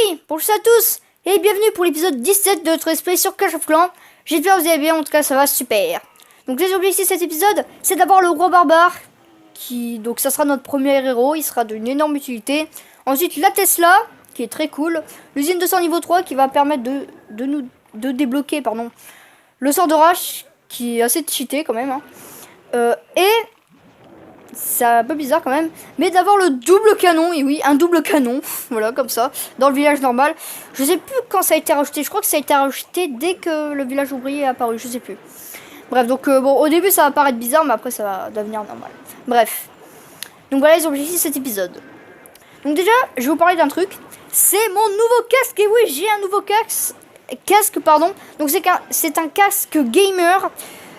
Oui, bonjour à tous et bienvenue pour l'épisode 17 de notre esprit sur Clash of Clans. J'espère que vous allez bien, en tout cas ça va super. Donc les objectifs de cet épisode, c'est d'abord le roi barbare, donc ça sera notre premier héros, il sera d'une énorme utilité. Ensuite la Tesla, qui est très cool. L'usine de sang niveau 3 qui va permettre de débloquer le sort d'orage, qui est assez cheaté quand même. Et c'est un peu bizarre quand même, mais d'avoir le double canon, et oui, un double canon, voilà, comme ça, dans le village normal. Je sais plus quand ça a été rajouté, je crois que ça a été rajouté dès que le village ouvrier est apparu, je sais plus. Bref, donc bon, au début ça va paraître bizarre, mais après ça va devenir normal. Bref, donc voilà les objectifs de cet épisode. Donc déjà, je vais vous parler d'un truc, c'est mon nouveau casque, et oui, j'ai un nouveau casque, pardon. Donc c'est un casque gamer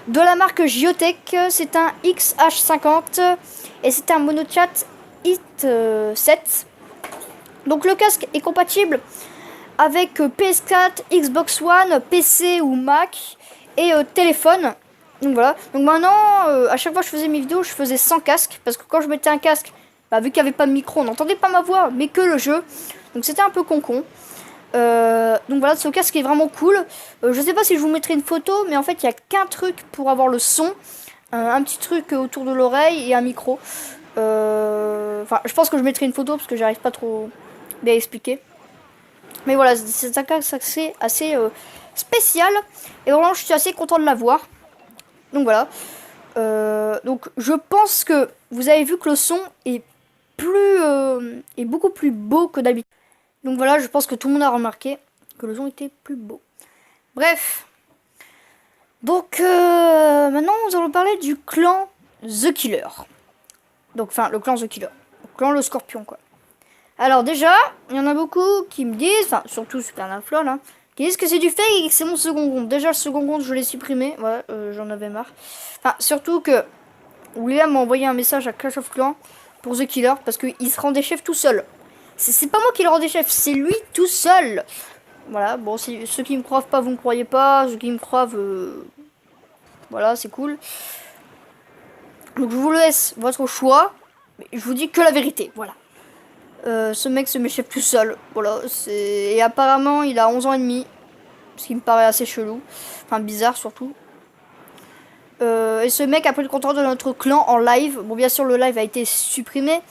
de la marque Giotech, c'est un XH50 et c'est un monochat Hit 7. Donc le casque est compatible avec PS4, Xbox One, PC ou Mac et téléphone. Donc voilà. Donc maintenant, à chaque fois que je faisais mes vidéos, je faisais sans casque parce que quand je mettais un casque, vu qu'il n'y avait pas de micro, on n'entendait pas ma voix, mais que le jeu. Donc c'était un peu con. Donc voilà, ce casque est vraiment cool. Je sais pas si je vous mettrai une photo, mais en fait il n'y a qu'un truc pour avoir le son, un petit truc autour de l'oreille et un micro. Enfin, je pense que je mettrai une photo parce que j'arrive pas trop bien à expliquer. Mais voilà, c'est un casque assez spécial et vraiment je suis assez content de l'avoir. Donc voilà. Donc je pense que vous avez vu que le son est beaucoup plus beau que d'habitude. Donc voilà, je pense que tout le monde a remarqué que le son était plus beau. Bref. Donc maintenant, nous allons parler du clan The Killer. Donc, enfin, le clan The Killer. Le clan Le Scorpion, quoi. Alors déjà, il y en a beaucoup qui me disent, enfin, surtout Supernaflol, qui disent que c'est du fake et que c'est mon second compte. Déjà, le second compte, je l'ai supprimé. Voilà, j'en avais marre. Enfin, surtout que William m'a envoyé un message à Clash of Clans pour The Killer parce qu'il se rendait chef tout seul. C'est pas moi qui le rendais chef, c'est lui tout seul. Voilà, bon, si, ceux qui me croient pas, vous me croyez pas. Ceux qui me croient, voilà, c'est cool. Donc je vous laisse votre choix. Mais je vous dis que la vérité, voilà. Ce mec se met chef tout seul. Voilà, et apparemment, il a 11 ans et demi. Ce qui me paraît assez chelou. Enfin, bizarre surtout. Et ce mec a pris le contrôle de notre clan en live. Bon, bien sûr, le live a été supprimé.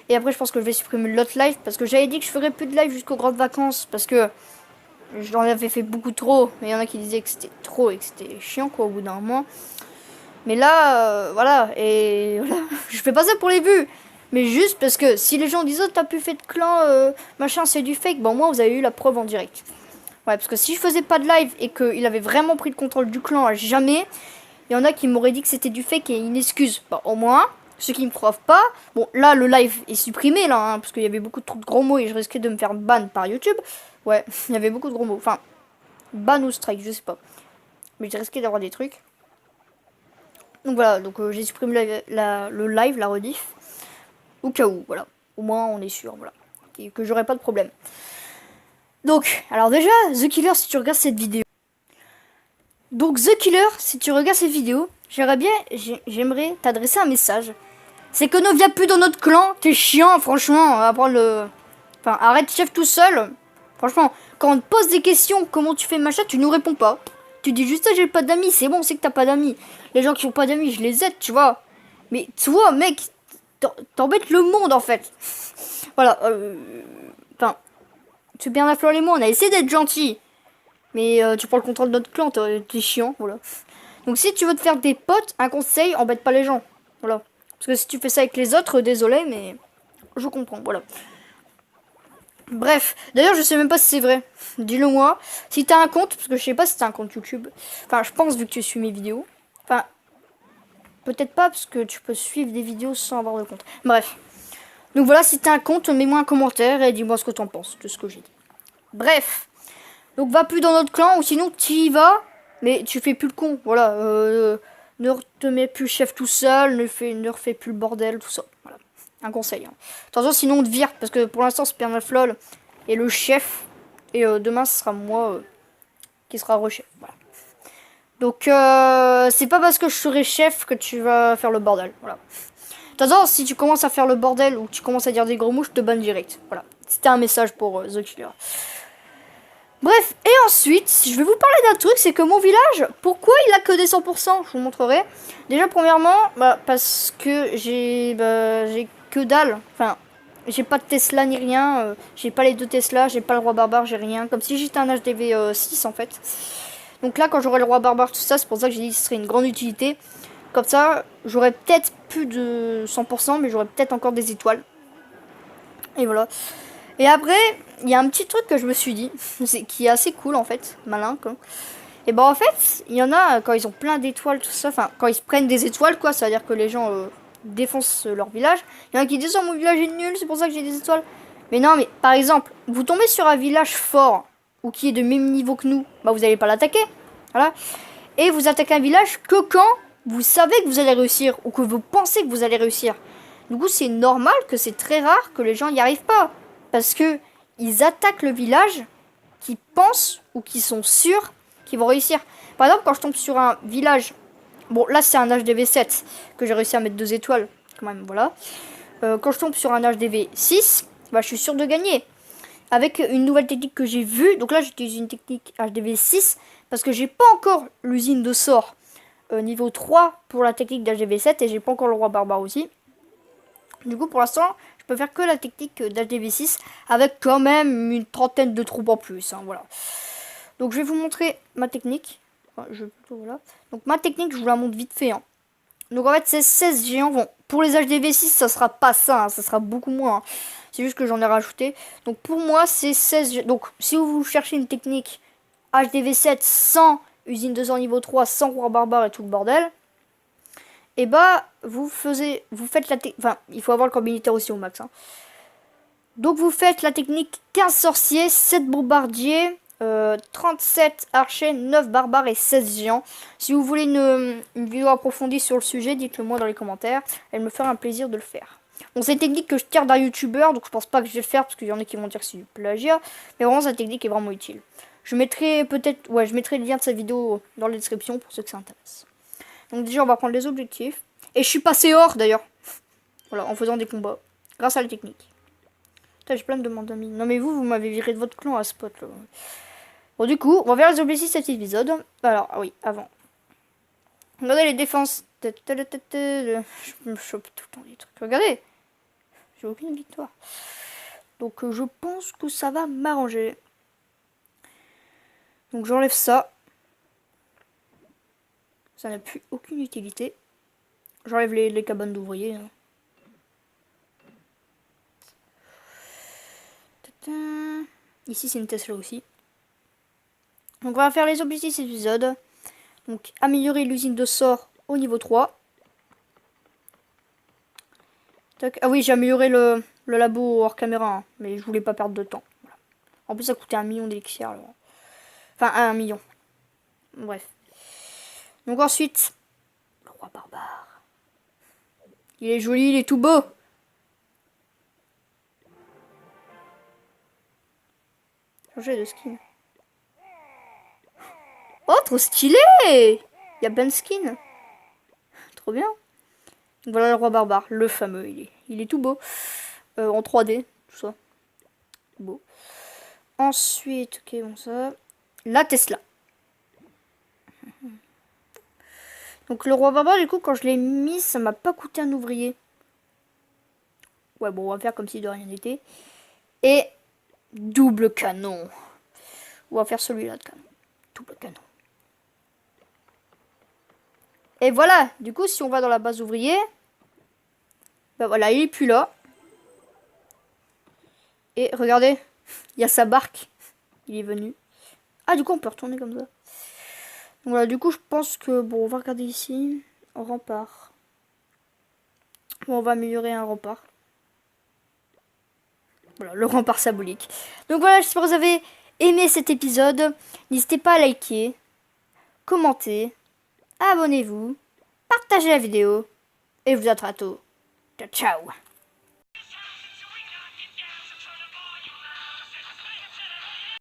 Et après, je pense que je vais supprimer l'autre live. Parce que j'avais dit que je ferais plus de live jusqu'aux grandes vacances. Parce que j'en avais fait beaucoup trop. Mais il y en a qui disaient que c'était trop et que c'était chiant, quoi, au bout d'un moment. Mais là, voilà. Et voilà. Je fais pas ça pour les vues. Mais juste parce que si les gens disent, oh, t'as plus fait de clan, machin, c'est du fake. Bon, moi, vous avez eu la preuve en direct. Ouais, parce que si je faisais pas de live et qu'il avait vraiment pris le contrôle du clan à jamais, il y en a qui m'auraient dit que c'était du fake et une excuse. Bon, au moins. Ceux qui me croient pas, bon là le live est supprimé là, parce qu'il y avait beaucoup trop de gros mots et je risquais de me faire ban par YouTube. Ouais, il y avait beaucoup de gros mots. Enfin, ban ou strike, je sais pas. Mais j'ai risqué d'avoir des trucs. Donc voilà, donc j'ai supprimé le live, la rediff. Au cas où, voilà. Au moins on est sûr, voilà. Que j'aurai pas de problème. Donc, alors déjà, The Killer, si tu regardes cette vidéo. Donc The Killer, si tu regardes cette vidéo, j'aimerais t'adresser un message. C'est que ne viens plus dans notre clan, t'es chiant, franchement, Enfin, arrête chef tout seul. Franchement, quand on te pose des questions, comment tu fais machin, tu nous réponds pas. Tu dis juste, j'ai pas d'amis, c'est bon, c'est que t'as pas d'amis. Les gens qui ont pas d'amis, je les aide, tu vois. Mais toi, mec, t'embêtes le monde, en fait. Voilà, enfin, Supernaflol et moi, on a essayé d'être gentils. Mais tu prends le contrôle de notre clan, t'es chiant, voilà. Donc si tu veux te faire des potes, un conseil, embête pas les gens. Voilà. Parce que si tu fais ça avec les autres, désolé, mais je comprends, voilà. Bref, d'ailleurs, je sais même pas si c'est vrai. Dis-le moi. Si t'as un compte, parce que je sais pas si t'as un compte YouTube. Enfin, je pense, vu que tu suis mes vidéos. Enfin, peut-être pas, parce que tu peux suivre des vidéos sans avoir de compte. Bref. Donc voilà, si t'as un compte, mets-moi un commentaire et dis-moi ce que t'en penses de ce que j'ai dit. Bref. Donc va plus dans notre clan, ou sinon tu y vas, mais tu fais plus le con, voilà. Ne te mets plus chef tout seul, ne refais plus le bordel, tout ça. Voilà. Un conseil. Attention, sinon on te vire, parce que pour l'instant Supernaflol est le chef, et demain ce sera moi qui sera rechef. Voilà. Donc c'est pas parce que je serai chef que tu vas faire le bordel. Voilà. De toute façon, si tu commences à faire le bordel ou tu commences à dire des gros mots, je te banne direct. Voilà. C'était un message pour The Killer. Bref, et ensuite, je vais vous parler d'un truc, c'est que mon village, pourquoi il a que des 100%? Je vous montrerai. Déjà, premièrement, parce que j'ai que dalle. Enfin, j'ai pas de Tesla ni rien. J'ai pas les 2 Tesla, j'ai pas le roi barbare, j'ai rien. Comme si j'étais un HDV 6 en fait. Donc là, quand j'aurai le roi barbare, tout ça, c'est pour ça que j'ai dit que ce serait une grande utilité. Comme ça, j'aurais peut-être plus de 100%, mais j'aurais peut-être encore des étoiles. Et voilà. Et après, il y a un petit truc que je me suis dit, qui est assez cool en fait, malin quoi. Et en fait, il y en a quand ils ont plein d'étoiles, tout ça, enfin quand ils se prennent des étoiles quoi, ça veut dire que les gens défoncent leur village. Il y en a qui disent oh mon village est nul, c'est pour ça que j'ai des étoiles. Mais non, mais par exemple, vous tombez sur un village fort ou qui est de même niveau que nous, vous n'allez pas l'attaquer, voilà. Et vous attaquez un village que quand vous savez que vous allez réussir ou que vous pensez que vous allez réussir. Du coup, c'est normal que c'est très rare que les gens n'y arrivent pas. Parce que ils attaquent le village qui pensent ou qui sont sûrs qu'ils vont réussir. Par exemple, quand je tombe sur un village... Bon, là, c'est un HDV7 que j'ai réussi à mettre 2 étoiles. Quand même, voilà. Quand je tombe sur un HDV6, je suis sûr de gagner. Avec une nouvelle technique que j'ai vue. Donc là, j'utilise une technique HDV6 parce que j'ai pas encore l'usine de sort niveau 3 pour la technique d'HDV7 et j'ai pas encore le roi barbare aussi. Du coup, pour l'instant, je peux faire que la technique d'HDV6 avec quand même une trentaine de troupes en plus. Hein, voilà. Donc, je vais vous montrer ma technique. Enfin, voilà. Donc, ma technique, je vous la montre vite fait. Hein. Donc, en fait, c'est 16 géants. Bon, pour les HDV6, ça sera pas ça. Hein, ça sera beaucoup moins. Hein. C'est juste que j'en ai rajouté. Donc, pour moi, c'est 16 géants. Donc, si vous cherchez une technique HDV7 sans usine 200 niveau 3, sans roi barbare et tout le bordel, et vous faites la technique, enfin, il faut avoir le corps militaire aussi au max. Hein. Donc vous faites la technique 15 sorciers, 7 bombardiers, 37 archers, 9 barbares et 16 géants. Si vous voulez une vidéo approfondie sur le sujet, dites-le moi dans les commentaires. Elle me fera un plaisir de le faire. Bon, c'est une technique que je tire d'un youtubeur, donc je pense pas que je vais le faire parce qu'il y en a qui vont dire que c'est du plagiat. Mais vraiment, cette technique est vraiment utile. Je mettrai je mettrai le lien de cette vidéo dans la description pour ceux que ça intéresse. Donc déjà, on va prendre les objectifs. Et je suis passé hors, d'ailleurs. Voilà, en faisant des combats. Grâce à la technique. Putain, j'ai plein de demandes d'amis. Non mais vous m'avez viré de votre clan à spot, là. Bon, du coup, on va faire les objectifs de cet épisode. Alors, oui, avant. Regardez les défenses. Je me chope tout le temps des trucs. Regardez. J'ai aucune victoire. Donc, je pense que ça va m'arranger. Donc, j'enlève ça. Ça n'a plus aucune utilité. J'enlève les cabanes d'ouvriers. Hein. Ici, c'est une Tesla aussi. Donc, on va faire les objectifs de cet épisode. Donc, améliorer l'usine de sort au niveau 3. Tac. Ah oui, j'ai amélioré le labo hors caméra. Hein, mais je voulais pas perdre de temps. Voilà. En plus, ça coûtait 1 million d'élixir. Enfin, 1 million. Bref. Donc, ensuite, le roi barbare. Il est joli, il est tout beau. Changer de skin. Oh, trop stylé! Il y a plein de skins. Trop bien. Voilà le roi barbare, le fameux. Il est tout beau. En 3D, tout ça. Beau. Ensuite, ok, bon ça. La Tesla. Donc le roi barbare, du coup, quand je l'ai mis, ça m'a pas coûté un ouvrier. Ouais, bon, on va faire comme si de rien n'était. Et double canon. On va faire celui-là de canon. Double canon. Et voilà, du coup, si on va dans la base ouvrier, voilà, il est plus là. Et regardez, il y a sa barque. Il est venu. Ah, du coup, on peut retourner comme ça. Donc voilà, du coup, je pense que... Bon, on va regarder ici. Rempart. Bon, on va améliorer un rempart. Voilà, le rempart symbolique. Donc voilà, j'espère que vous avez aimé cet épisode. N'hésitez pas à liker, commenter, abonnez-vous, partagez la vidéo. Et je vous dis à très bientôt. Ciao, ciao.